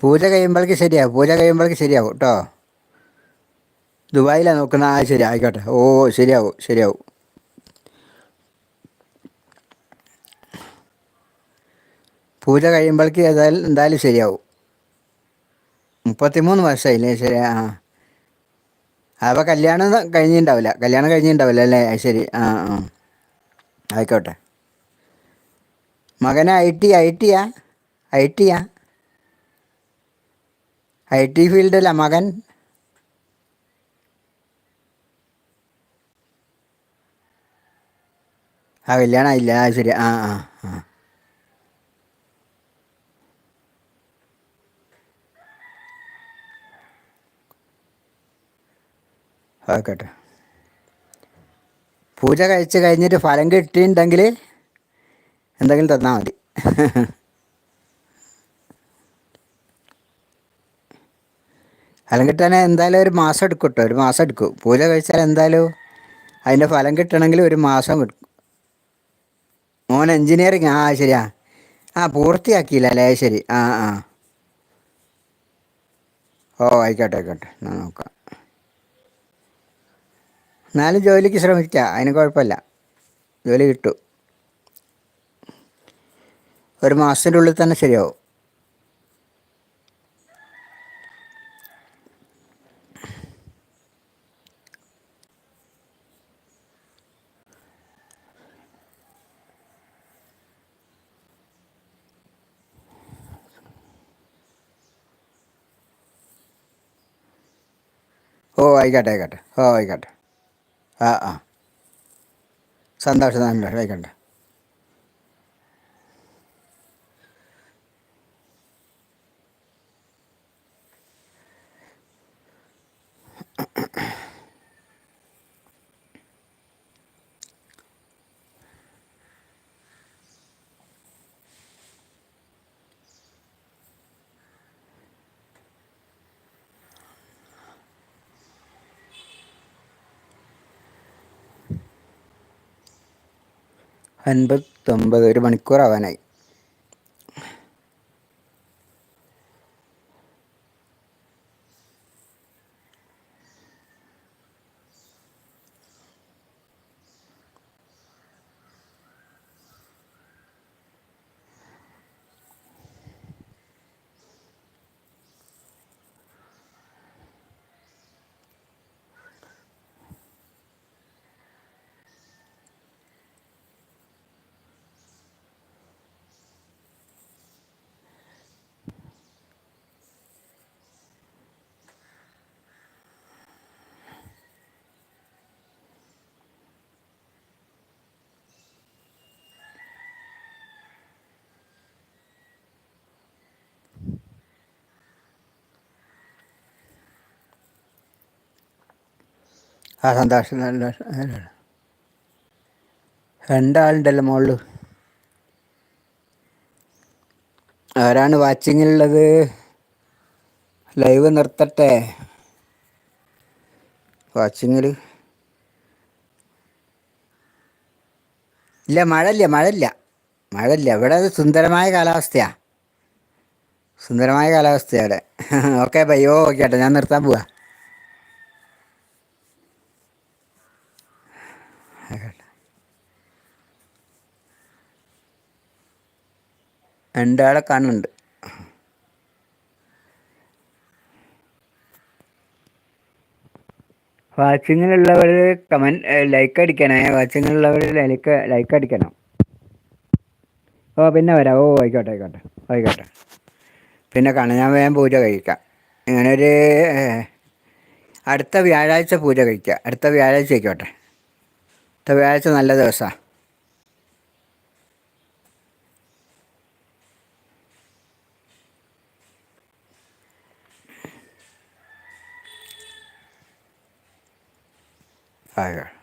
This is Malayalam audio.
പൂജ കഴിയുമ്പോഴേക്ക് ശരിയാവും കേട്ടോ. ദുബായിലാണ് നോക്കുന്നത്. ആ ശരി, ആയിക്കോട്ടെ. ഓ, ശരിയാവും ശരിയാവും. പൂജ കഴിയുമ്പോഴേക്ക് എന്തായാലും ശരിയാവും. 33 വർഷമായില്ലേ? ശരി. ആ, അപ്പോൾ കല്യാണം കഴിഞ്ഞിട്ടുണ്ടാവില്ല അല്ലേ? ശരി. ആ ആ, ആയിക്കോട്ടെ. മകന് ഐ ടിയാ? ഐ ടിയാ? IT ഫീൽഡിലാ മകൻ? ആ, കല്യാണം ആയില്ല. ആ ശരി. ആ ആ ആ, ആയിക്കോട്ടെ. പൂജ കഴിച്ച് കഴിഞ്ഞിട്ട് ഫലം കിട്ടിയിട്ടുണ്ടെങ്കിൽ എന്തെങ്കിലും തന്നാൽ മതി. ഫലം കിട്ടാൻ എന്തായാലും ഒരു മാസം എടുക്കും കേട്ടോ. ഒരു മാസം എടുക്കും. പൂജ കഴിച്ചാൽ എന്തായാലും അതിൻ്റെ ഫലം കിട്ടണമെങ്കിൽ ഒരു മാസം എടുക്കും. മോൻ എൻജിനീയറിങ്. ആ ശരിയാ. ആ, പൂർത്തിയാക്കിയില്ല അല്ലേ? ശരി. ആ ആ, ഓ, ആയിക്കോട്ടെ ആയിക്കോട്ടെ, ഞാൻ നോക്കാം. എന്നാലും ജോലിക്ക് ശ്രമിക്കാം, അതിന് കുഴപ്പമില്ല. ജോലി കിട്ടും. ഒരു മാസത്തിൻ്റെ ഉള്ളിൽ തന്നെ ശരിയാവും. ഓ, ആയിക്കോട്ടെ ആയിക്കോട്ടെ. ഓ, ആയിക്കോട്ടെ. ആ ആ, സന്തോഷം സന്തോഷം, ആയിക്കോട്ടെ. അൻപത്തൊമ്പത്, ഒരു മണിക്കൂറാവാനായി. ആ, സന്തോഷം സന്തോഷം. രണ്ടാളുണ്ടല്ലോ മുകളിൽ. ആരാണ് വാച്ചിങ്ങിലുള്ളത്? ലൈവ് നിർത്തട്ടെ വാച്ചിങ്ങിൽ? ഇല്ല, മഴയില്ല മഴയില്ല മഴയില്ല. ഇവിടെ അത് സുന്ദരമായ കാലാവസ്ഥയാണ്. സുന്ദരമായ കാലാവസ്ഥയാണ് ഇവിടെ. Okay bye. ഓ, ഓക്കെ കേട്ടോ, ഞാൻ നിർത്താൻ പോവാ. രണ്ടാളെ കാണുന്നുണ്ട്. വാച്ചിങ്ങിലുള്ളവർ കമൻറ്റ് ലൈക്ക് അടിക്കണേ. വാച്ചിങ്ങിലുള്ളവർ ലൈക്ക് അടിക്കണം. ഓ, പിന്നെ വരാം. ഓ, ആയിക്കോട്ടെ ആയിക്കോട്ടെ ആയിക്കോട്ടെ. പിന്നെ കാണാം. ഞാൻ വേഗം പൂജ കഴിക്കാം. ഇങ്ങനൊരു അടുത്ത വ്യാഴാഴ്ച പൂജ കഴിക്കുക. അടുത്ത വ്യാഴാഴ്ച ആയിക്കോട്ടെ. അടുത്ത വ്യാഴാഴ്ച നല്ല ദിവസമാണ്. ആയിക്കോട്ടെ.